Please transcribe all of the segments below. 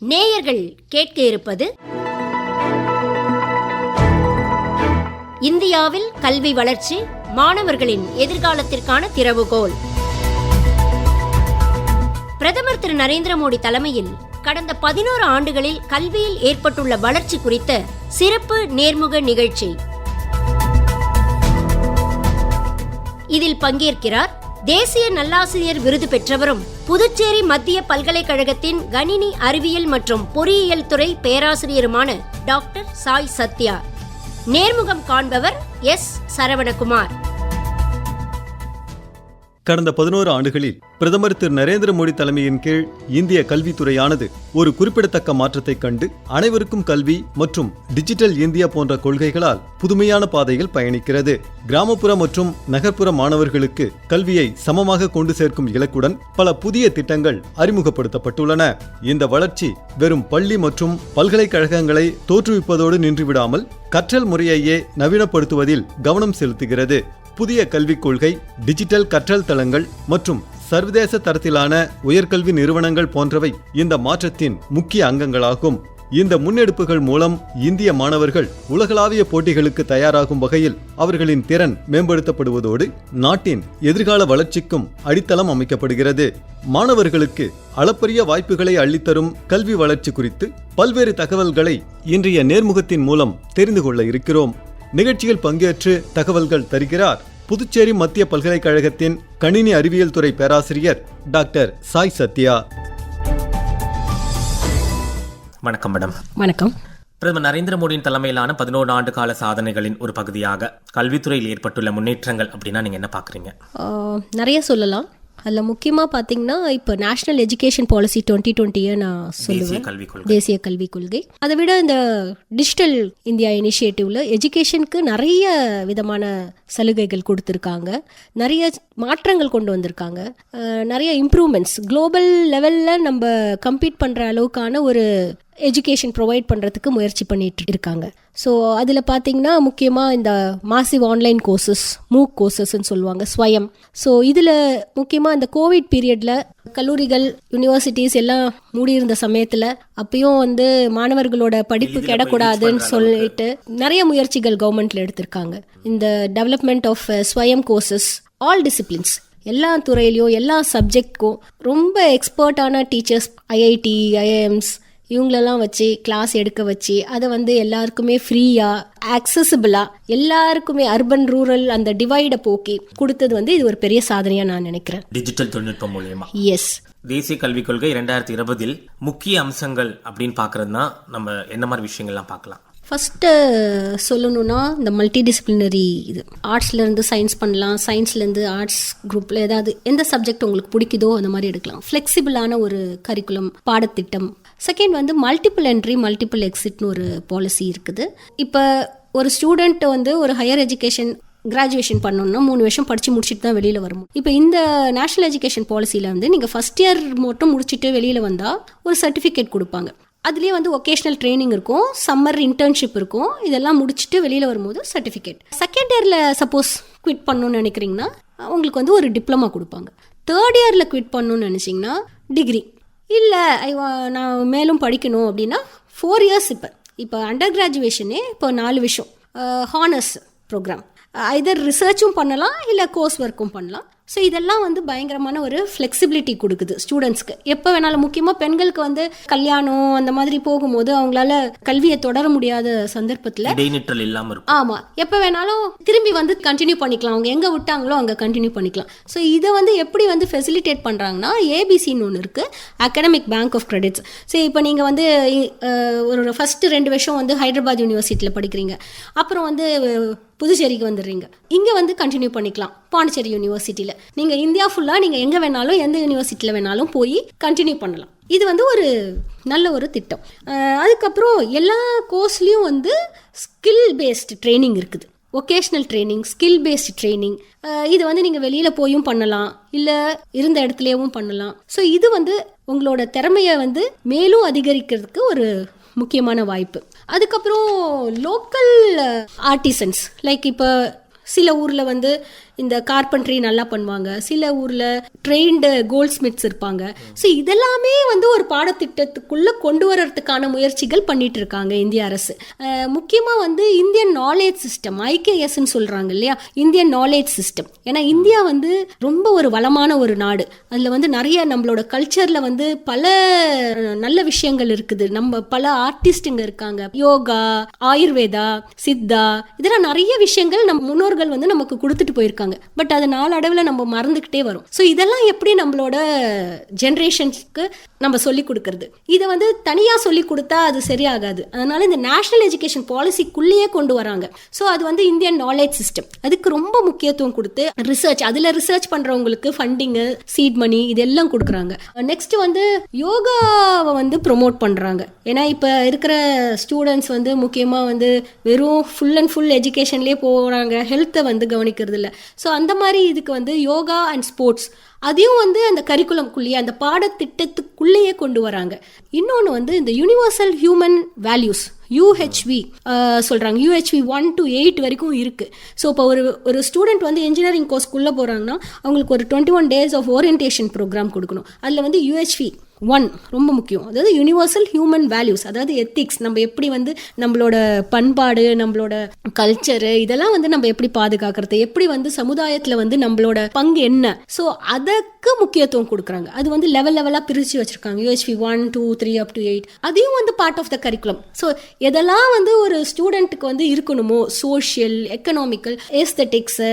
நேயர்கள் கேட்க இருப்பது இந்தியாவில் கல்வி வளர்ச்சி மாணவர்களின் எதிர்காலத்திற்கான திறவுகோல். பிரதமர் திரு நரேந்திர மோடி தலைமையில் கடந்த 11 ஆண்டுகளில் கல்வியில் ஏற்பட்டுள்ள வளர்ச்சி குறித்த சிறப்பு நேர்முக நிகழ்ச்சி. இதில் பங்கேற்கிறார் தேசிய நல்லாசிரியர் விருது பெற்றவரும் புதுச்சேரி மத்திய பல்கலைக்கழகத்தின் கணினி அறிவியல் மற்றும் பொறியியல் துறை பேராசிரியருமான டாக்டர் சாய் சத்யா. நேர்முகம் காண்பவர் எஸ். சரவணகுமார். கடந்த 11 ஆண்டுகளில் பிரதமர் திரு நரேந்திர மோடி தலைமையின் கீழ் இந்திய கல்வித்துறையானது ஒரு குறிப்பிடத்தக்க மாற்றத்தை கண்டு அனைவருக்கும் கல்வி மற்றும் டிஜிட்டல் இந்தியா போன்ற கொள்கைகளால் புதுமையான பாதையில் பயணிக்கிறது. கிராமப்புற மற்றும் நகர்ப்புற மாணவர்களுக்கு கல்வியை சமமாக கொண்டு சேர்க்கும் இலக்குடன் பல புதிய திட்டங்கள் அறிமுகப்படுத்தப்பட்டுள்ளன. இந்த வளர்ச்சி வெறும் பள்ளி மற்றும் பல்கலைக்கழகங்களை தோற்றுவிப்பதோடு நின்றுவிடாமல் கற்றல் முறையையே நவீனப்படுத்துவதில் கவனம் செலுத்துகிறது. புதிய கல்விக் கொள்கை, டிஜிட்டல் கற்றல் தளங்கள் மற்றும் சர்வதேச தரத்திலான உயர்கல்வி நிறுவனங்கள் போன்றவை இந்த மாற்றத்தின் முக்கிய அங்கங்களாகும். இந்த முன்னெடுப்புகள் மூலம் இந்திய மாணவர்கள் உலகளாவிய போட்டிகளுக்கு தயாராகும் வகையில் அவர்களின் திறன் மேம்படுத்தப்படுவதோடு நாட்டின் எதிர்கால வளர்ச்சிக்கும் அடித்தளம் அமைக்கப்படுகிறது. மாணவர்களுக்கு அளப்பரிய வாய்ப்புகளை அள்ளித்தரும் கல்வி வளர்ச்சி குறித்து பல்வேறு தகவல்களை இன்றைய நேர்முகத்தின் மூலம் தெரிந்து கொள்ள இருக்கிறோம். நிகழ்ச்சியில் பங்கேற்று தகவல்கள் தருகிறார் புதுச்சேரி மத்திய பல்கலைக்கழகத்தின் கணினி அறிவியல் துறை பேராசிரியர் டாக்டர் சாய் சத்யா. வணக்கம் மேடம். வணக்கம். பிரதமர் நரேந்திர மோடியின் தலைமையிலான 11 ஆண்டு கால சாதனைகளின் ஒரு பகுதியாக கல்வித்துறையில் ஏற்பட்டுள்ள முன்னேற்றங்கள் அப்படின்னா நீங்க என்ன பாக்குறீங்க? நிறைய சொல்லலாம். அதில் முக்கியமாக பார்த்தீங்கன்னா இப்போ நேஷ்னல் எஜுகேஷன் பாலிசி 2020 நான் சொல்லுவேன், தேசிய கல்விக் கொள்கை. அதை விட இந்த டிஜிட்டல் இந்தியா இனிஷியேட்டிவ்ல எஜுகேஷனுக்கு நிறைய விதமான சலுகைகள் கொடுத்துருக்காங்க, நிறைய மாற்றங்கள் கொண்டு வந்திருக்காங்க, நிறைய இம்ப்ரூவ்மெண்ட்ஸ் குளோபல் லெவலில் நம்ம கம்பீட் பண்ணுற அளவுக்கான ஒரு எஜுகேஷன் ப்ரொவைட் பண்ணுறதுக்கு முயற்சி பண்ணிட்டு இருக்காங்க. ஸோ அதில் பார்த்தீங்கன்னா முக்கியமாக இந்த மாசிவ் ஆன்லைன் கோர்சஸ், மூக் கோர்சஸ்ன்னு சொல்லுவாங்க, ஸ்வயம். ஸோ இதில் முக்கியமாக இந்த கோவிட் பீரியடில் கல்லூரிகள், யூனிவர்சிட்டிஸ் எல்லாம் மூடியிருந்த சமயத்தில் அப்பயும் மாணவர்களோட படிப்பு கெடக்கூடாதுன்னு சொல்லிட்டு நிறைய முயற்சிகள் கவர்மெண்ட்ல எடுத்திருக்காங்க. இந்த development of Swayam courses, all disciplines, எல்லா துறையிலையும் எல்லா சப்ஜெக்ட்க்கும் ரொம்ப எக்ஸ்பர்ட்டான டீச்சர்ஸ், ஐஐடி, ஐஐஎம்ஸ் இவங்களெல்லாம் வச்சு கிளாஸ் எடுக்க வச்சு அதை எல்லாருக்குமே ஃப்ரீயாக ஆக்சசிபிளாக எல்லாருக்குமே அர்பன் ரூரல் அந்த டிவைடை போக்கி கொடுத்தது இது ஒரு பெரிய சாதனையாக நான் நினைக்கிறேன். டிஜிட்டல் தொழில்நுட்பம் மூலமா. எஸ். தேசிய கல்விக் கொள்கை 2020 முக்கிய அம்சங்கள் அப்படின்னு பார்க்கறதுனா நம்ம என்ன மாதிரி விஷயங்கள்லாம் பார்க்கலாம்? ஃபஸ்ட்டு சொல்லணும்னா இந்த மல்டி டிசிப்ளினரி, இது ஆர்ட்ஸ்லேருந்து சயின்ஸ் பண்ணலாம், சயின்ஸ்லேருந்து ஆர்ட்ஸ் குரூப்பில் ஏதாவது எந்த சப்ஜெக்ட் உங்களுக்கு பிடிக்குதோ அந்த மாதிரி எடுக்கலாம். ஃப்ளெக்சிபிளான ஒரு கரிக்குலம், பாடத்திட்டம். செகண்ட் மல்டிபிள் என்ட்ரி மல்டிபிள் எக்ஸிட்னு ஒரு பாலிசி இருக்குது. இப்போ ஒரு ஸ்டூடெண்ட் ஒரு ஹையர் எஜுகேஷன் கிராஜுவேஷன் பண்ணணும்னா 3 வருஷம் படித்து முடிச்சுட்டு தான் வெளியில் வரணும். இப்போ இந்த நேஷனல் எஜுகேஷன் பாலிசியில் நீங்கள் ஃபஸ்ட் இயர் மட்டும் முடிச்சுட்டு வெளியில் வந்தால் ஒரு சர்டிஃபிகேட் கொடுப்பாங்க. அதுலேயே ஒகேஷ்னல் ட்ரைனிங் இருக்கும், சம்மர் இன்டர்ன்ஷிப் இருக்கும். இதெல்லாம் முடிச்சுட்டு வெளியில் வரும்போது சர்டிஃபிகேட். செகண்ட் இயரில் சப்போஸ் குவிட் பண்ணணும்னு நினைக்கிறீங்கன்னா உங்களுக்கு ஒரு டிப்ளமா கொடுப்பாங்க. தேர்ட் இயரில் குவிட் பண்ணணும்னு நினச்சிங்கன்னா டிகிரி. இல்லை நான் மேலும் படிக்கணும் அப்படின்னா 4 இயர்ஸ். இப்போ அண்டர் கிராஜுவேஷனே இப்போ 4 விஷயம் ஹானர்ஸ் ப்ரோக்ராம், ஐதர் ரிசர்ச்சும் பண்ணலாம் இல்லை கோர்ஸ் ஒர்க்கும் பண்ணலாம். ஸோ இதெல்லாம் பயங்கரமான ஒரு ஃப்ளெக்சிபிலிட்டி கொடுக்குது ஸ்டூடெண்ட்ஸ்க்கு. எப்போ வேணாலும், முக்கியமாக பெண்களுக்கு கல்யாணம் அந்த மாதிரி போகும்போது அவங்களால கல்வியை தொடர முடியாத சந்தர்ப்பத்தில் ஆமாம், எப்போ வேணாலும் திரும்பி கண்டினியூ பண்ணிக்கலாம், அவங்க எங்கே விட்டாங்களோ அங்கே கண்டினியூ பண்ணிக்கலாம். ஸோ இதை எப்படி ஃபெசிலிட்டேட் பண்ணுறாங்கன்னா ஏபிசின்னு ஒன்று இருக்குது, academic bank of credits. So இப்போ நீங்கள் ஒரு ஃபஸ்ட்டு 2 வருஷம் ஹைதராபாத் யூனிவர்சிட்டியில் படிக்கிறீங்க, அப்புறம் புதுச்சேரிக்கு வந்துடுறீங்க, இங்கே கண்டினியூ பண்ணிக்கலாம் பாண்டிச்சேரி யூனிவர்சிட்டியில். நீங்கள் இந்தியா ஃபுல்லாக நீங்கள் எங்கே வேணாலும் எந்த யூனிவர்சிட்டியில் வேணாலும் போய் கண்டினியூ பண்ணலாம். இது ஒரு நல்ல ஒரு திட்டம். அதுக்கப்புறம் எல்லா கோர்ஸ்லேயும் ஸ்கில் பேஸ்டு ட்ரைனிங் இருக்குது, vocational training, skill based training. இது நீங்கள் வெளியில் போயும் பண்ணலாம், இல்லை இருந்த இடத்துலையும் பண்ணலாம். ஸோ இது உங்களோட திறமையை மேலும் அதிகரிக்கிறதுக்கு ஒரு முக்கியமான வாய்ப்பு. அதுக்கப்புறம் லோக்கல் ஆர்டிசன்ஸ், லைக் இப்போ சில ஊரில் இந்த கார்பென்ட்ரி நல்லா பண்ணுவாங்க, சில ஊர்ல ட்ரெயின்டு கோல்ட் ஸ்மித்ஸ் இருப்பாங்க. ஸோ இதெல்லாமே வந்து ஒரு பாடத்திட்டத்துக்குள்ள கொண்டு வரதுக்கான முயற்சிகள் பண்ணிட்டு இருக்காங்க இந்திய அரசு. முக்கியமா வந்து இந்தியன் நாலேஜ் சிஸ்டம், IKS சொல்றாங்க இல்லையா, இந்தியன் நாலேஜ் சிஸ்டம். ஏன்னா இந்தியா வந்து ரொம்ப ஒரு வளமான ஒரு நாடு. அதுல வந்து நிறைய நம்மளோட கல்ச்சர்ல வந்து பல நல்ல விஷயங்கள் இருக்குது. நம்ம பல ஆர்டிஸ்டுங்க இருக்காங்க, யோகா, ஆயுர்வேதா, சித்தா, இதெல்லாம் நிறைய விஷயங்கள் நம்ம முன்னோர்கள் வந்து நமக்கு கொடுத்துட்டு போயிருக்காங்க. பட் அது நாளடைவில் நம்ம மறந்துக்கிட்டே வரும். ஸோ இதெல்லாம் எப்படி நம்மளோட ஜென்ரேஷன்ஸ்க்கு நம்ம சொல்லி கொடுக்கறது, இதை வந்து தனியாக சொல்லி கொடுத்தா அது சரியாகாது. அதனால இந்த நேஷனல் எஜுகேஷன் பாலிசிக்குள்ளேயே கொண்டு வராங்க. ஸோ அது வந்து இந்தியன் நாலேஜ் சிஸ்டம், அதுக்கு ரொம்ப முக்கியத்துவம் கொடுத்து ரிசர்ச், அதில் ரிசர்ச் பண்ணுறவங்களுக்கு ஃபண்டிங்கு, சீட் மணி இதெல்லாம் கொடுக்குறாங்க. நெக்ஸ்ட் வந்து யோகாவை வந்து ப்ரொமோட் பண்ணுறாங்க. ஏன்னா இப்போ இருக்கிற ஸ்டூடெண்ட்ஸ் வந்து முக்கியமாக வந்து வெறும் ஃபுல் அண்ட் ஃபுல் எஜுகேஷன்லேயே போகிறாங்க, ஹெல்த்தை வந்து கவனிக்கிறது இல்லை. ஸோ அந்த மாதிரி இதுக்கு வந்து யோகா அண்ட் ஸ்போர்ட்ஸ் அதையும் வந்து அந்த கரிக்குலம்குள்ளேயே, அந்த பாடத்திட்டத்துக்குள்ளேயே கொண்டு வராங்க. இன்னொன்று வந்து இந்த யூனிவர்சல் ஹியூமன் வேல்யூஸ், UHV சொல்கிறாங்க. UHV 1 to 8 வரைக்கும் இருக்குது. ஸோ இப்போ ஒரு ஸ்டூடெண்ட் வந்து இன்ஜினியரிங் கோர்ஸ்க்குள்ளே போகிறாங்கன்னா அவங்களுக்கு ஒரு 21 days ஆஃப் ஓரியன்டேஷன் ப்ரோக்ராம் கொடுக்கணும். அதில் வந்து UHV 1 ரொம்ப முக்கியம். அதாவது யூனிவர்சல் ஹியூமன் வேல்யூஸ், அதாவது எத்திக்ஸ், நம்ம எப்படி வந்து நம்மளோட பண்பாடு, நம்மளோட கல்ச்சரு, இதெல்லாம் வந்து நம்ம எப்படி பாதுகாக்கிறது, எப்படி வந்து சமுதாயத்தில் வந்து நம்மளோட பங்கு என்ன, ஸோ அதுக்கு முக்கியத்துவம் கொடுக்குறாங்க. அது வந்து லெவலாக பிரித்து வச்சுருக்காங்க. UHV 1, 2, 3 up to 8 அதையும் வந்து part of the curriculum. So எதெல்லாம் வந்து ஒரு ஸ்டூடெண்ட்டுக்கு வந்து இருக்கணுமோ, சோஷியல், எக்கனாமிக்கல், ஏஸ்தட்டிக்ஸு,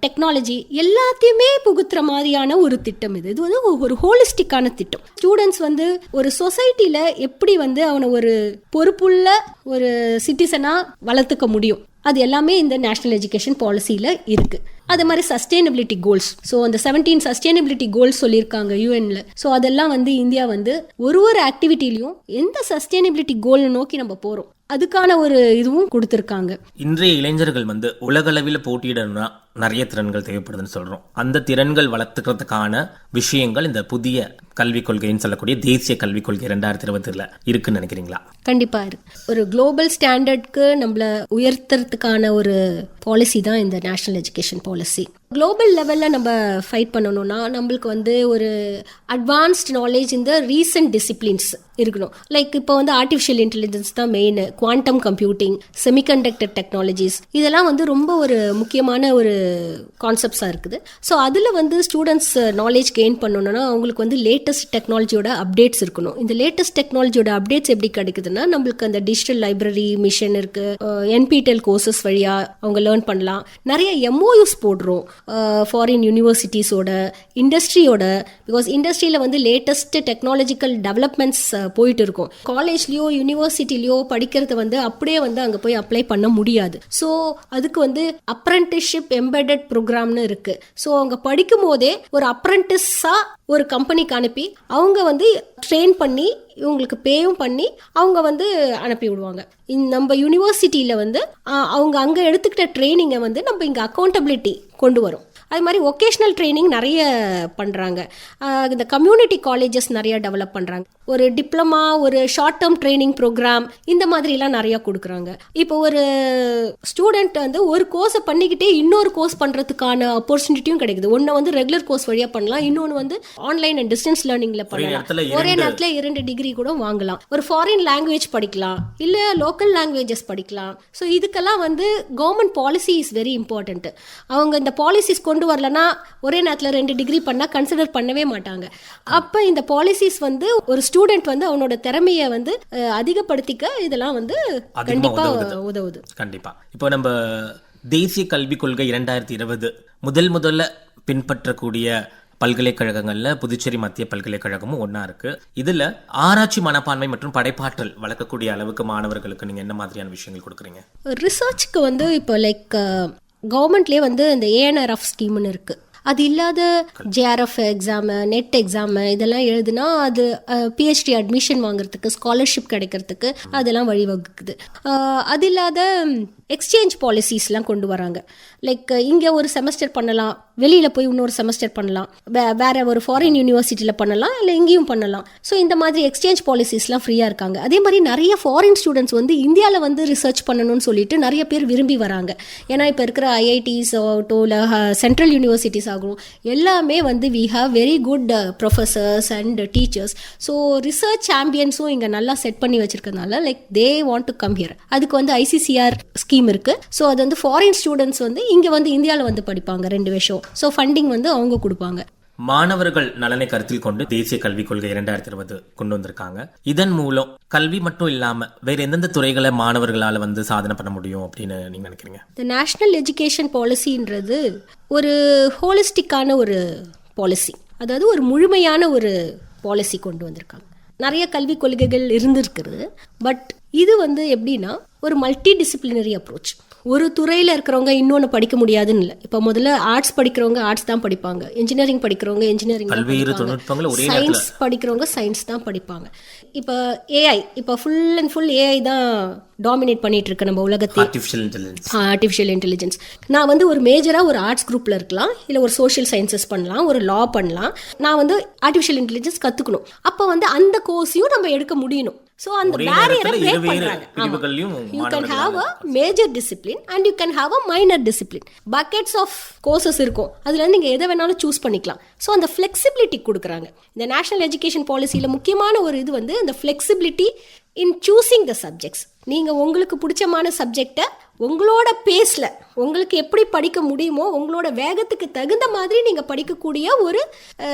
டெக்னாலஜி எல்லாத்தையுமே புகுத்துற மாதிரியான ஒரு திட்டம் இது. இது வந்து ஒரு ஹோலிஸ்டிக்கான திட்டம். ஸ்டூடெண்ட்ஸ் வந்து ஒரு சொசைட்டில எப்படி வந்து அவனை ஒரு பொறுப்புள்ள ஒரு சிட்டிசனா வளர்த்துக்க முடியும், அது எல்லாமே இந்த நேஷனல் எஜுகேஷன் பாலிசியில் இருக்குது. அது மாதிரி சஸ்டைனபிலிட்டி கோல்ஸ், ஸோ அந்த 17 சஸ்டைனபிலிட்டி கோல்ஸ் சொல்லியிருக்காங்க யூஎன்ல. ஸோ அதெல்லாம் வந்து இந்தியா வந்து ஒரு ஆக்டிவிட்டிலையும் எந்த சஸ்டைனபிலிட்டி கோல் நோக்கி நம்ம போகிறோம் அதுக்கான ஒரு இதுவும் கொடுத்துருக்காங்க. இன்றைய இளைஞர்கள் வந்து உலகளவில் போட்டியிடணும்னா நிறைய திறன்கள் தேவைப்படுதுன்னு சொல்றோம். அந்த திறன்கள் வளர்த்துக்கிறதுக்கான விஷயங்கள் இந்த புதிய கல்விக் கொள்கைன்னு சொல்லக்கூடிய தேசிய கல்விக் கொள்கை 2020 இருக்குன்னு நினைக்கிறீங்களா? கண்டிப்பா இருக்கு. ஒரு குளோபல் ஸ்டாண்டர்ட்க்கு நம்மள உயர்த்துறதுக்கான ஒரு பாலிசி தான் இந்த நேஷனல் எஜுகேஷன் பாலிசி. குளோபல் லெவலில் நம்ம ஃபைட் பண்ணணும்னா நம்மளுக்கு வந்து ஒரு அட்வான்ஸ்ட் நாலேஜ் இந்த ரீசன்ட் டிசிப்ளின்ஸ் இருக்கணும். லைக் இப்போ வந்து ஆர்டிஃபிஷியல் இன்டெலிஜென்ஸ் தான் main, quantum computing, semiconductor technologies, இதெல்லாம் வந்து ரொம்ப ஒரு முக்கியமான ஒரு கான்செப்ட்ஸாக இருக்குது. ஸோ அதில் வந்து ஸ்டூடெண்ட்ஸ் நாலேஜ் கெயின் பண்ணணும்னா அவங்களுக்கு வந்து லேட்டஸ்ட் டெக்னாலஜியோட அப்டேட்ஸ் இருக்கணும். இந்த லேட்டஸ்ட் டெக்னாலஜியோட அப்டேட்ஸ் எப்படி கிடைக்குதுன்னா நம்மளுக்கு அந்த டிஜிட்டல் லைப்ரரி மிஷன் இருக்குது, NPTEL கோர்சஸ் வழியாக அவங்க லேர்ன் பண்ணலாம். நிறைய MOUs போடுறோம் ஃபாரின் யூனிவர்சிட்டிஸோட, இண்டஸ்ட்ரியோட. பிகாஸ் இண்டஸ்ட்ரியில் வந்து லேட்டஸ்ட் டெக்னாலஜிக்கல் டெவலப்மெண்ட்ஸ் போயிட்டு இருக்கும். காலேஜ்லேயோ யூனிவர்சிட்டிலையோ படிக்கிறது வந்து அப்படியே வந்து அங்கே போய் அப்ளை பண்ண முடியாது. ஸோ அதுக்கு வந்து அப்ரெண்டிஸ்ஷிப் எம்பெடட் ப்ரோக்ராம்னு இருக்கு. ஸோ அவங்க படிக்கும் போதே ஒரு அப்ரெண்டிஸாக ஒரு கம்பெனிக்கு அனுப்பி அவங்க வந்து ட்ரெயின் பண்ணி இவங்களுக்கு பேயும் பண்ணி அவங்க வந்து அனுப்பி விடுவாங்க. நம்ம யூனிவர்சிட்டியில் வந்து அவங்க அங்கே எடுத்துக்கிட்ட ட்ரைனிங்கை வந்து நம்ம இங்கே அக்கௌண்டபிலிட்டி கொண்டு வரும். அது மாதிரி ஒகேஷ்னல் ட்ரைனிங் நிறைய பண்ணுறாங்க. இந்த கம்யூனிட்டி காலேஜஸ் நிறைய டெவலப் பண்ணுறாங்க. ஒரு டிப்ளமா, ஒரு ஷார்ட் டேர்ம் ட்ரைனிங் ப்ரோக்ராம், இந்த மாதிரிலாம் நிறையா கொடுக்குறாங்க. இப்போ ஒரு ஸ்டூடெண்ட் வந்து ஒரு கோர்ஸை பண்ணிக்கிட்டே இன்னொரு கோர்ஸ் பண்ணுறதுக்கான ஆப்பர்ச்சுனிட்டியும் கிடைக்குது. ஒன்று வந்து ரெகுலர் கோர்ஸ் வழியாக பண்ணலாம், இன்னொன்று வந்து ஆன்லைன் அண்ட் டிஸ்டன்ஸ் லேர்னிங்கில் பண்ணலாம். ஒரே நேரத்தில் 2 டிகிரி கூட வாங்கலாம். ஒரு ஃபாரின் லாங்குவேஜ் படிக்கலாம், இல்லை லோக்கல் லாங்குவேஜஸ் படிக்கலாம். ஸோ இதுக்கெல்லாம் வந்து government policy is very important. அவங்க இந்த பாலிசிஸ் கொண்டு வரலன்னா ஒரே நேரத்தில் 2 டிகிரி பண்ணால் கன்சிடர் பண்ணவே மாட்டாங்க. அப்போ இந்த பாலிசிஸ் வந்து ஒரு ஸ்டூடெண்ட் வந்து அவனோட திறமையை வந்து அதிகப்படுத்திக்க இதெல்லாம் வந்து கண்டிப்பாக உதவுது. கண்டிப்பா. இப்போ நம்ம தேசிய கல்விக் கொள்கை 2020 முதல்ல பின்பற்றக்கூடிய பல்கலைக்கழகங்கள்ல புதுச்சேரி மத்திய பல்கலைக்கழகமும் ஒன்னா இருக்கு. இதுல ஆராய்ச்சி மனப்பான்மை மற்றும் படைப்பாற்றல் வளர்க்கக்கூடிய அளவுக்கு மாணவர்களுக்கு நீங்க என்ன மாதிரியான விஷயங்கள் கொடுக்குறீங்க? ரிசர்ச்க்கு வந்து இப்போ லைக் கவர்மெண்ட்லேயே வந்து இந்த ANRF ஸ்கீம்னு இருக்குது. அது இல்லாத ஜேஆர்எஃப் எக்ஸாமு, நெட் எக்ஸாமு இதெல்லாம் எழுதுனா அது பிஹெச்டி அட்மிஷன் வாங்குறதுக்கு, ஸ்காலர்ஷிப் கிடைக்கிறதுக்கு அதெல்லாம் வழிவகுக்குது. அது இல்லாத எக்ஸ்சேஞ்ச் பாலிசிஸ்லாம் கொண்டு வராங்க. லைக் இங்கே ஒரு செமஸ்டர் பண்ணலாம், வெளியில் போய் இன்னொரு செமஸ்டர் பண்ணலாம், வேற ஒரு ஃபாரின் யூனிவர்சிட்டியில் பண்ணலாம், இல்லை எங்கேயும் பண்ணலாம். ஸோ இந்த மாதிரி எக்ஸ்சேஞ்ச் பாலிசிஸ்லாம் ஃப்ரீயாக இருக்காங்க. அதே மாதிரி நிறைய ஃபாரின் ஸ்டூடெண்ட்ஸ் வந்து இந்தியாவில் வந்து ரிசர்ச் பண்ணணும்னு சொல்லிட்டு நிறைய பேர் விரும்பி வராங்க. ஏன்னா இப்போ இருக்கிற ஐஐடிஸ் ஆகட்டும், இல்லை சென்ட்ரல் யூனிவர்சிட்டிஸ் ஆகும், எல்லாமே வந்து we have very good professors and teachers. So research ஆம்பியன்ஸும் இங்கே நல்லா செட் பண்ணி வச்சிருக்கனால like they want to come here. அதுக்கு வந்து ஐசிசிஆர் ஸ்கீம் இருக்கு. ஸோ அது வந்து ஃபாரின் ஸ்டூடெண்ட்ஸ் வந்து இங்கே வந்து இந்தியாவில் வந்து படிப்பாங்க 2 வருஷம். ஸோ ஃபண்டிங் வந்து அவங்க கொடுப்பாங்க. மாணவர்கள் நலனை கருத்தில் கொண்டு தேசிய கல்விக் கொள்கை 2020 கொண்டு வந்திருக்காங்க. இதன் மூலம் கல்வி மட்டும் இல்லாம வேற எந்தெந்த துறைகளை மாணவர்களால வந்து சாதனை பண்ண முடியும் அப்படின்னு நீங்க நினைக்கிறீங்க? இந்த நேஷனல் எஜுகேஷன் பாலிசின்றது ஒரு ஹோலிஸ்டிக்கான ஒரு பாலிசி, அதாவது ஒரு முழுமையான ஒரு பாலிசி கொண்டு வந்திருக்காங்க. நிறைய கல்விக் கொள்கைகள் இருந்திருக்குது. பட் இது வந்து எப்படின்னா ஒரு மல்டி டிசிப்ளினரி அப்ரோச். ஒரு துறையில் இருக்கிறவங்க இன்னொன்று படிக்க முடியாதுன்னு இல்லை. இப்போ முதல்ல ஆர்ட்ஸ் படிக்கிறவங்க ஆர்ட்ஸ் தான் படிப்பாங்க, இன்ஜினியரிங் படிக்கிறவங்க இன்ஜினியரிங், சயின்ஸ் படிக்கிறவங்க சயின்ஸ் தான் படிப்பாங்க. இப்போ ஏஐ, இப்போ ஃபுல் அண்ட் ஃபுல் ஏஐ தான் டாமினேட் பண்ணிட்டு இருக்கு நம்ம உலகத்தை. Artificial intelligence. நான் வந்து ஒரு மேஜராக ஒரு ஆர்ட்ஸ் குரூப்பில் இருக்கலாம், இல்லை ஒரு சோஷியல் சயின்சஸ் பண்ணலாம், ஒரு லா பண்ணலாம். நான் வந்து ஆர்டிஃபிஷியல் இன்டெலிஜென்ஸ் கற்றுக்கணும். அப்போ வந்து அந்த கோர்ஸையும் நம்ம எடுக்க முடியணும். ஸோ அந்த பேரியரை பிரேக் பண்றாங்க. You can have a major discipline and you can have a minor discipline. Buckets of courses இருக்கும், அதுல நீங்க எதை வேணாலும் சூஸ் பண்ணிக்கலாம். ஸோ அந்த ஃபிளெக்சிபிலிட்டி கொடுக்குறாங்க. இந்த நேஷனல் எஜுகேஷன் பாலிசியில முக்கியமான ஒரு இது வந்து இந்த flexibility in choosing the subjects. நீங்க உங்களுக்கு பிடிச்சமான சப்ஜெக்டை உங்களோட பேஸ்ல உங்களுக்கு எப்படி படிக்க முடியுமோ உங்களோட வேகத்துக்கு தகுந்த மாதிரி நீங்க படிக்கக்கூடிய ஒரு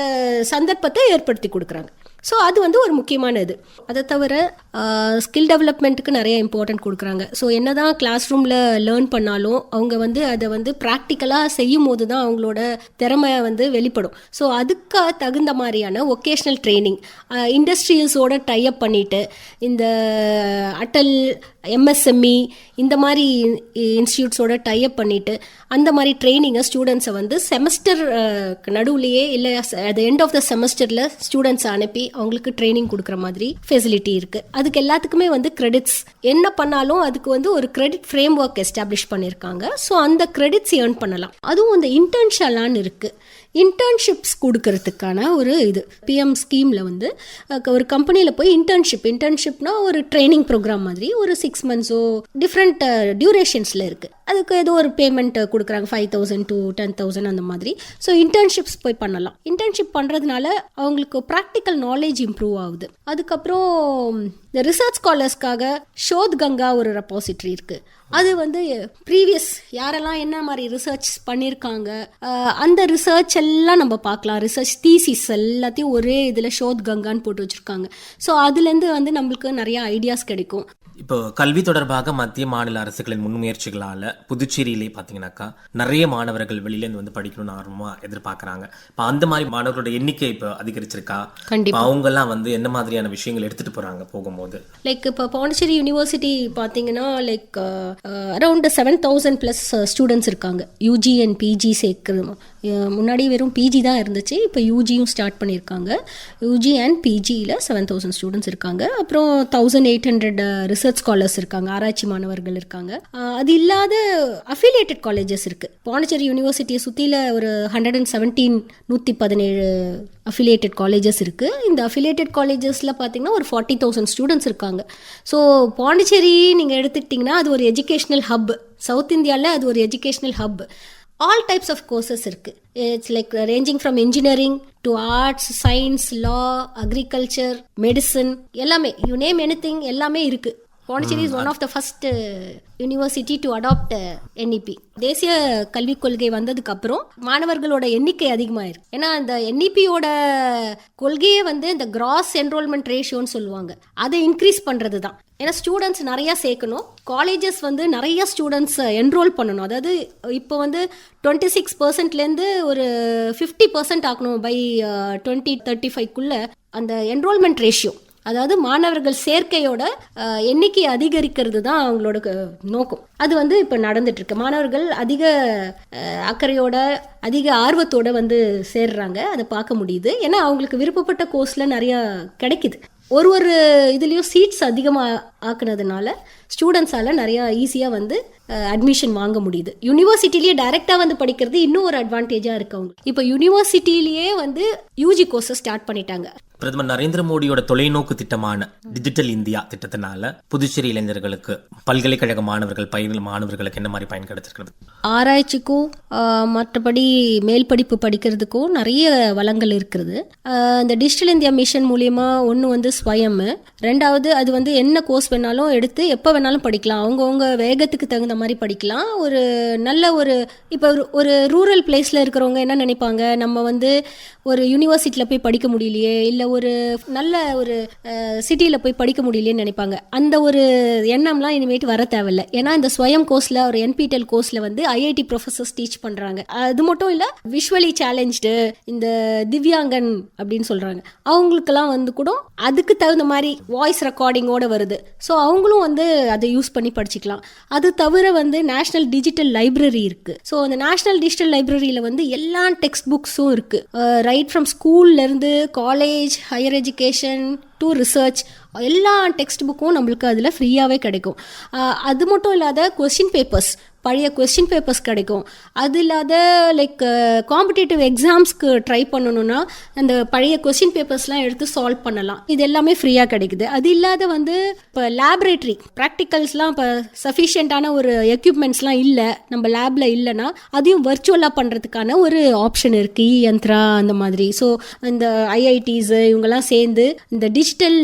சந்தர்ப்பத்தை ஏற்படுத்தி கொடுக்குறாங்க. ஸோ அது வந்து ஒரு முக்கியமான இது. அதை தவிர ஸ்கில் டெவலப்மெண்ட்டுக்கு நிறைய இம்பார்ட்டன்ட் கொடுக்குறாங்க. ஸோ என்னதான் கிளாஸ் ரூமில் லேர்ன் பண்ணாலும் அவங்க வந்து அதை வந்து ப்ராக்டிக்கலாக செய்யும் போது தான் அவங்களோட திறமை வந்து வெளிப்படும். ஸோ அதுக்கு தகுந்த மாதிரியான ஒகேஷ்னல் ட்ரைனிங் இண்டஸ்ட்ரீஸோட டைப் பண்ணிட்டு இந்த அட்டல், எம்எஸ்எம்இ இந்த மாதிரி இன்ஸ்டியூட்ஸோட டைப் பண்ணிட்டு அந்த மாதிரி ட்ரைனிங்கை ஸ்டூடெண்ட்ஸை வந்து செமஸ்டர் நடுவுலையே இல்லை அட் எண்ட் ஆஃப் த செமஸ்டரில் ஸ்டூடெண்ட்ஸை அனுப்பி அவங்களுக்கு ட்ரைனிங் கொடுக்குற மாதிரி ஃபெசிலிட்டி இருக்கு. அதுக்கு எல்லாத்துக்குமே வந்து கிரெடிட்ஸ் என்ன பண்ணாலும் அதுக்கு வந்து ஒரு கிரெடிட் ஃப்ரேம் ஒர்க் எஸ்டாப்ளிஷ் பண்ணியிருக்காங்க. ஸோ அந்த கிரெடிட்ஸ் ஏர்ன் பண்ணலாம். அதுவும் இந்த இன்டர்ன்ஷிப்லான்னு இருக்கு. இன்டர்ன்ஷிப்ஸ் கொடுக்கறதுக்கான ஒரு இது பிஎம் ஸ்கீமில் வந்து ஒரு கம்பெனியில் போய் இன்டர்ன்ஷிப்னா ஒரு ட்ரைனிங் ப்ரோக்ராம் மாதிரி ஒரு 6 monthsோ டிஃப்ரெண்ட் டியூரேஷன்ஸில் இருக்குது. அதுக்கு ஏதோ ஒரு பேமெண்ட் கொடுக்குறாங்க, 5,000 to 10,000 அந்த மாதிரி. ஸோ இன்டர்ன்ஷிப்ஸ் போய் பண்ணலாம். இன்டர்ன்ஷிப் பண்ணுறதுனால அவங்களுக்கு ப்ராக்டிக்கல் நாலேஜ் இம்ப்ரூவ் ஆகுது. அதுக்கப்புறம் இந்த ரிசர்ச் ஸ்காலர்ஸ்க்காக ஷோத் கங்கா ஒரு ரெபாசிட்டரி இருக்குது. அது வந்து ப்ரீவியஸ் யாரெல்லாம் என்ன மாதிரி ரிசர்ச் பண்ணியிருக்காங்க அந்த ரிசர்ச் எல்லாம் நம்ம பார்க்கலாம். ரிசர்ச் தீசிஸ் எல்லாத்தையும் ஒரே இதில் ஷோத் கங்கான்னு போட்டு வச்சுருக்காங்க. ஸோ அதுலேருந்து வந்து நம்மளுக்கு நிறைய ஐடியாஸ் கிடைக்கும். இப்போ கல்வி தொடர்பாக மத்திய மாநில அரசுகளின் முன்முயற்சிகளால புதுச்சேரியிலே பார்த்தீங்கன்னாக்கா நிறைய மாணவர்கள் வெளியிலேருந்து வந்து படிக்கணும்னு ஆர்வமா எதிர்பார்க்குறாங்க. இப்போ அந்த மாதிரி மாணவர்களோட எண்ணிக்கை இப்போ அதிகரிச்சிருக்கா? கண்டிப்பா. அவங்கெல்லாம் வந்து என்ன மாதிரியான விஷயங்கள் எடுத்துட்டு போறாங்க போகும்போது? லைக் இப்போ பாண்டிச்சேரி யூனிவர்சிட்டி பார்த்தீங்கன்னா லைக் அரௌண்ட் 7,000+ ஸ்டூடெண்ட்ஸ் இருக்காங்க. யூஜி அண்ட் பிஜி சேர்க்குறோம். முன்னாடி வெறும் பிஜி தான் இருந்துச்சு, இப்போ யூஜியும் ஸ்டார்ட் பண்ணியிருக்காங்க. யூஜி அண்ட் பிஜியில் 7,000 ஸ்டூடெண்ட்ஸ் இருக்காங்க. அப்புறம் 1,800 ரிசர்ச் ஸ்காலர்ஸ் இருக்காங்க, ஆராய்ச்சி மாணவர்கள் இருக்காங்க. அது இல்லாத அஃபிலியேட்டட் காலேஜஸ் இருக்குது. பாண்டிச்சேரி யூனிவர்சிட்டியை சுற்றியில் ஒரு 117 அஃபிலியேட்டட் காலேஜஸ் இருக்குது. இந்த அஃபிலியேட்டட் காலேஜஸில் பார்த்தீங்கன்னா ஒரு 40,000 ஸ்டூடெண்ட்ஸ் இருக்காங்க. ஸோ பாண்டிச்சேரி நீங்கள் எடுத்துக்கிட்டிங்கன்னா அது ஒரு எஜுகேஷ்னல் ஹப். சவுத் இந்தியாவில் அது ஒரு educational hub. All types of courses இருக்குது. It's like ranging from engineering to arts, science, law, agriculture, medicine, எல்லாமே யூ நேம் எனிதிங் எல்லாமே இருக்குது. Pondicherry is one of the first university to adapt NEP. தேசிய கல்விக் கொள்கை வந்ததுக்கு அப்புறம் மாணவர்களோட எண்ணிக்கை அதிகமாயிருக்கு. ஏன்னா இந்த NEPயோட கொள்கையே வந்து இந்த கிராஸ் என்ரோல்மெண்ட் ரேஷியோன்னு சொல்லுவாங்க, அதை இன்க்ரீஸ் பண்ணுறது தான். ஏன்னா ஸ்டூடெண்ட்ஸ் நிறையா சேர்க்கணும், காலேஜஸ் வந்து நிறைய ஸ்டூடெண்ட்ஸ் என்ரோல் பண்ணணும். அதாவது இப்போ வந்து 26%லேருந்து ஒரு 50% ஆக்கணும் பை 2035 அந்த என்ரோல்மெண்ட் ரேஷியோ. அதாவது மாணவர்கள் சேர்க்கையோட எண்ணிக்கை அதிகரிக்கிறது தான் அவங்களோட நோக்கம். அது வந்து இப்போ நடந்துட்டு இருக்கு. மாணவர்கள் அதிக அக்கறையோட அதிக ஆர்வத்தோட வந்து சேர்றாங்க. அதை பார்க்க முடியுது. ஏன்னா அவங்களுக்கு விருப்பப்பட்ட கோர்ஸ்ல நிறைய கிடைக்குது. ஒரு இதுலேயும் சீட்ஸ் அதிகமாக ஆக்குனதுனால ஸ்டூடெண்ட்ஸால் நிறையா ஈஸியாக வந்து அட்மிஷன் வாங்க முடியுது. யூனிவர்சிட்டிலேயே டைரெக்டாக வந்து படிக்கிறது இன்னும் ஒரு அட்வான்டேஜாக இருக்கு அவங்க. இப்போ யூனிவர்சிட்டிலேயே வந்து யூஜி கோர்ஸை ஸ்டார்ட் பண்ணிட்டாங்க. பிரதமர் நரேந்திர மோடியோட தொலைநோக்கு திட்டமான டிஜிட்டல் இந்தியா திட்டத்தினால புதுச்சேரி இளைஞர்களுக்கு பல்கலைக்கழக மாணவர்களுக்கு என்ன மாதிரி பயன் கிடைச்சிருக்கிறது? ஆராய்ச்சிக்கும் மற்றபடி மேல் படிப்பு படிக்கிறதுக்கும் நிறைய வளங்கள் இருக்குது. இந்த டிஜிட்டல் இந்தியா மிஷன் மூலியமா ஒன்று வந்து ஸ்வயம், ரெண்டாவது அது வந்து என்ன கோர்ஸ் வேணாலும் எடுத்து எப்போ வேணாலும் படிக்கலாம். அவங்கவுங்க வேகத்துக்கு தகுந்த மாதிரி படிக்கலாம். ஒரு நல்ல இப்போ ஒரு ரூரல் பிளேஸில் இருக்கிறவங்க என்ன நினைப்பாங்க, நம்ம வந்து ஒரு யூனிவர்சிட்டியில் போய் படிக்க முடியலையே, இல்லை ஒரு நல்ல ஒரு சிட்டியில் போய் படிக்க முடியலையேன்னு நினைப்பாங்க. அந்த ஒரு எண்ணம்லாம் இனிமேட்டு வர தேவையில்லை. ஏன்னா இந்த ஸ்வயம் கோர்ஸில் ஒரு NPTEL கோர்ஸில் வந்து IIT ப்ரொஃபஸர்ஸ் டீச் பண்ணுறாங்க. அது மட்டும் இல்லை, விஷுவலி சேலஞ்சு இந்த திவ்யாங்கன் அப்படின்னு சொல்கிறாங்க, அவங்களுக்கெல்லாம் வந்து கூட அதுக்கு தகுந்த மாதிரி வாய்ஸ் ரெக்கார்டிங்கோடு வருது. ஸோ அவங்களும் வந்து அதை யூஸ் பண்ணி படிச்சுக்கலாம். அது தவிர வந்து நேஷ்னல் டிஜிட்டல் லைப்ரரி இருக்குது. ஸோ அந்த நேஷ்னல் டிஜிட்டல் லைப்ரரியில் வந்து எல்லா டெக்ஸ்ட் புக்ஸும் இருக்குது. ரைட் ஃப்ரம் ஸ்கூல்லேருந்து college, higher education to research எல்லா டெக்ஸ்ட் புக்கும் நம்மளுக்கு அதில் ஃப்ரீயாகவே கிடைக்கும். அது மட்டும் இல்லாத கொஸ்டின் பேப்பர்ஸ், பழைய கொஸ்டின் பேப்பர்ஸ் கிடைக்கும். அது இல்லாத லைக் காம்படிட்டிவ் எக்ஸாம்ஸ்க்கு ட்ரை பண்ணணும்னா அந்த பழைய கொஸ்டின் பேப்பர்ஸ்லாம் எடுத்து சால்வ் பண்ணலாம். இது எல்லாமே ஃப்ரீயாக கிடைக்குது. அது இல்லாத வந்து இப்போ லேபரேட்டரி ப்ராக்டிக்கல்ஸ்லாம் இப்போ சஃபிஷியண்ட்டான ஒரு எக்யூப்மெண்ட்ஸ்லாம் இல்லை, நம்ம லேபில் இல்லைன்னா அதையும் வர்ச்சுவலாக பண்ணுறதுக்கான ஒரு ஆப்ஷன் இருக்குது, யந்த்ரா அந்த மாதிரி. ஸோ இந்த IITs இவங்கெல்லாம் சேர்ந்து இந்த டிஜிட்டல்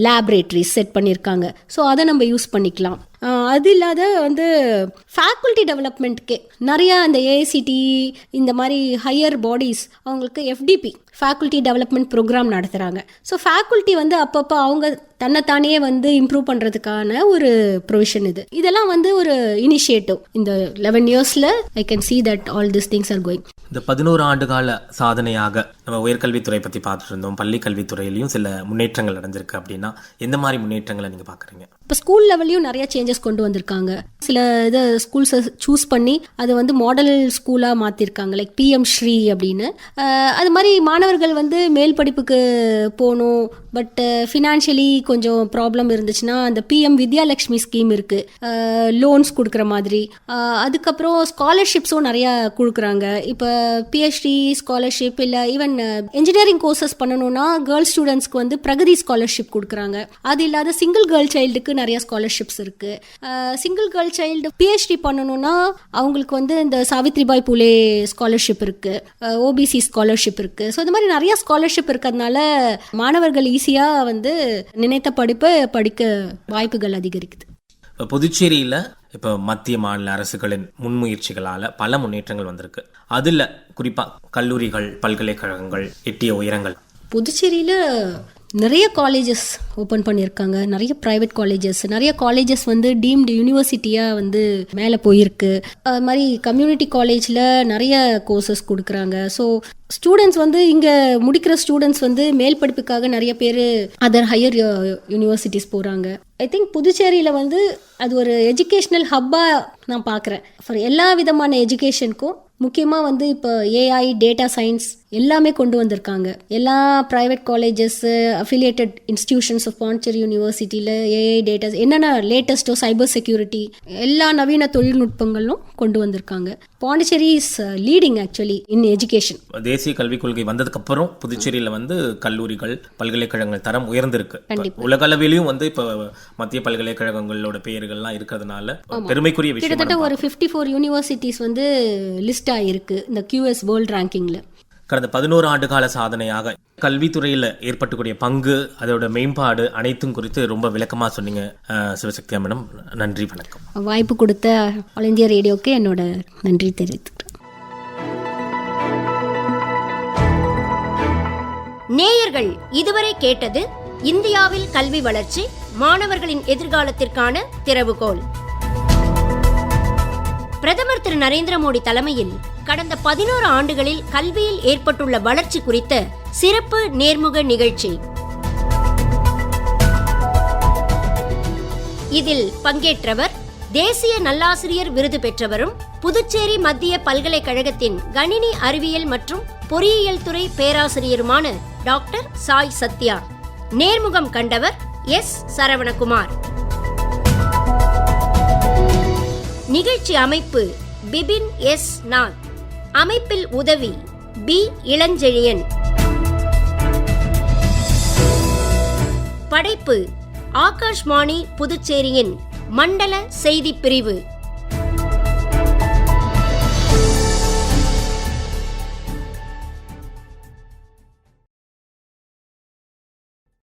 லேபரேட்டரிஸ் செட் பண்ணியிருக்காங்க. ஸோ அதை நம்ம யூஸ் பண்ணிக்கலாம். அது இல்லாத வந்து ஃபேக்கல்ட்டி டெவலப்மெண்ட்கே நிறையா அந்த AICT இந்த மாதிரி ஹையர் பாடிஸ் அவங்களுக்கு FDP ஃபேக்கல்ட்டி டெவலப்மெண்ட் ப்ரோக்ராம் நடத்துகிறாங்க. ஸோ ஃபேக்கல்ட்டி வந்து அப்பப்போ அவங்க தன்னைத்தானே வந்து இம்ப்ரூவ் பண்ணுறதுக்கான ஒரு ப்ரொவிஷன் இது. இதெல்லாம் வந்து ஒரு இனிஷியேட்டிவ். இந்த 11 இயர்ஸில் I can see that all these things are going. இந்த 11 ஆண்டு கால சாதனையாக நம்ம உயர்கல்வித்துறை பற்றி பார்த்துட்டு இருந்தோம். பள்ளி கல்வித்துறையிலையும் சில முன்னேற்றங்கள் அடைஞ்சிருக்கு. அப்படின்னா எந்த மாதிரி முன்னேற்றங்களை நீங்கள் பார்க்குறீங்க? இப்போ ஸ்கூல் லெவல்லையும் நிறைய சேஞ்சஸ் கொண்டு வந்திருக்காங்க. சில இதை ஸ்கூல்ஸை சூஸ் பண்ணி அதை வந்து மாடல் ஸ்கூலாக மாற்றிருக்காங்க, லைக் PM ஸ்ரீ அப்படின்னு. அது மாதிரி மாணவர்கள் வந்து மேல் படிப்புக்கு போகணும், பட் ஃபினான்ஷியலி கொஞ்சம் ப்ராப்ளம் இருந்துச்சுன்னா அந்த PM வித்யாலட்சுமி ஸ்கீம் இருக்குது, லோன்ஸ் கொடுக்குற மாதிரி. அதுக்கப்புறம் ஸ்காலர்ஷிப்ஸும் நிறையா கொடுக்குறாங்க. இப்போ PhD ஸ்காலர்ஷிப், இல்லை ஈவன் இன்ஜினியரிங் கோர்சஸ் பண்ணணும்னா கேர்ள்ஸ் ஸ்டூடெண்ட்ஸ்க்கு வந்து பிரகதி ஸ்காலர்ஷிப் கொடுக்குறாங்க. அது இல்லாத சிங்கிள் கேர்ள் சைல்டுக்கு நிறைய ஸ்காலர்ஷிப்ஸ் இருக்குது. சிங்கிள் கேர்ள் சைல்டு PhD பண்ணணும்னா அவங்களுக்கு வந்து இந்த சாவித்ரிபாய் பூலே ஸ்காலர்ஷிப் இருக்குது, OBC ஸ்காலர்ஷிப் இருக்குது. ஸோ இந்த மாதிரி நிறைய ஸ்காலர்ஷிப் இருக்கிறதுனால மாணவர்கள் ஈஸியாக வந்து நினைத்த படிப்பை படிக்க வாய்ப்புகள் அதிகரிக்குது. இப்போ புதுச்சேரியில் இப்போ மத்திய மாநில அரசுகளின் முன்முயற்சிகளால் பல முன்னேற்றங்கள் வந்திருக்கு. அதில் குறிப்பாக கல்லூரிகள், பல்கலைக்கழகங்கள் எட்டிய உயரங்கள். புதுச்சேரியில் நிறைய காலேஜஸ் ஓப்பன் பண்ணியிருக்காங்க, நிறைய ப்ரைவேட் காலேஜஸ், நிறைய காலேஜஸ் வந்து டீம்டு யூனிவர்சிட்டியாக வந்து மேலே போயிருக்கு. அது மாதிரி கம்யூனிட்டி காலேஜில் நிறைய கோர்சஸ் கொடுக்குறாங்க. ஸோ ஸ்டூடெண்ட்ஸ் வந்து இங்கே முடிக்கிற ஸ்டூடெண்ட்ஸ் வந்து மேல் படிப்புக்காக நிறைய பேர் அதர் ஹையர் யூனிவர்சிட்டிஸ் போகிறாங்க. ஐ திங்க் புதுச்சேரியில் வந்து அது ஒரு எஜுகேஷ்னல் ஹப்பாக நான் பார்க்குறேன். ஃபார் எல்லா விதமான எஜுகேஷனுக்கும் முக்கியமாக வந்து இப்போ AI, டேட்டா சயின்ஸ் எல்லாமே கொண்டு வந்திருக்காங்க. எல்லா private colleges, affiliated institutions of Pondicherry யூனிவர்சிட்டியில் AI, டேட்டா என்னென்ன லேட்டஸ்ட்டோ சைபர் செக்யூரிட்டி எல்லா நவீன தொழில்நுட்பங்களும் கொண்டு வந்திருக்காங்க. Pondicherry is leading actually in education. தேசிய கல்விக் கொள்கை வந்ததுக்கு அப்புறம் புதுச்சேரியில் வந்து கல்லூரிகள், பல்கலைக்கழகங்கள் தரம் உயர்ந்திருக்கு. உலக அளவிலையும் வந்து இப்போ மத்திய பல்கலைக்கழகங்களோட பெயர்கள்லாம் இருக்கிறதுனால பெருமைக்குரிய விஷயம். கிட்டத்தட்ட ஒரு 54 யூனிவர்சிட்டிஸ் வந்து லிஸ்ட் ஆகிருக்கு இந்த QS வேர்ல்ட் ரேங்கிங்ல. கடந்த 11 ஆண்டு கால சாதனையாக கல்வித்துறையில் ஏற்பட்டுக்கூடிய பங்கு, அதோட மேம்பாடு அனைத்தும் குறித்து ரொம்ப விளக்கமாக சொன்னீங்க சிவசக்தியா மேடம். நன்றி, வணக்கம். வாய்ப்பு கொடுத்த ஆல் இந்தியா ரேடியோக்கு என்னோட நன்றி தெரிவித்துக்கிறேன். நேயர்கள் இதுவரை கேட்டது இந்தியாவில் கல்வி வளர்ச்சி, மாணவர்களின் எதிர்காலத்திற்கான திறவுகோல். பிரதமர் திரு நரேந்திர மோடி தலைமையில் கடந்த 11 ஆண்டுகளில் கல்வியில் ஏற்பட்டுள்ள வளர்ச்சி குறித்த சிறப்பு நேர்முக நிகழ்ச்சி. இதில் பங்கேற்றவர் தேசிய நல்லாசிரியர் விருது பெற்றவரும் புதுச்சேரி மத்திய பல்கலைக்கழகத்தின் கணினி அறிவியல் மற்றும் பொறியியல் துறை பேராசிரியருமான டாக்டர் சாய் சத்யா. நேர்முகம் கண்டவர் எஸ். சரவணகுமார். நிகழ்ச்சி அமைப்பு பிபின் எஸ். நாத். அமைப்பில் உதவி பி. இளஞ்செழியன். படைப்பு ஆகாஷ்வாணி புதுச்சேரியின் மண்டல செய்திப் பிரிவு.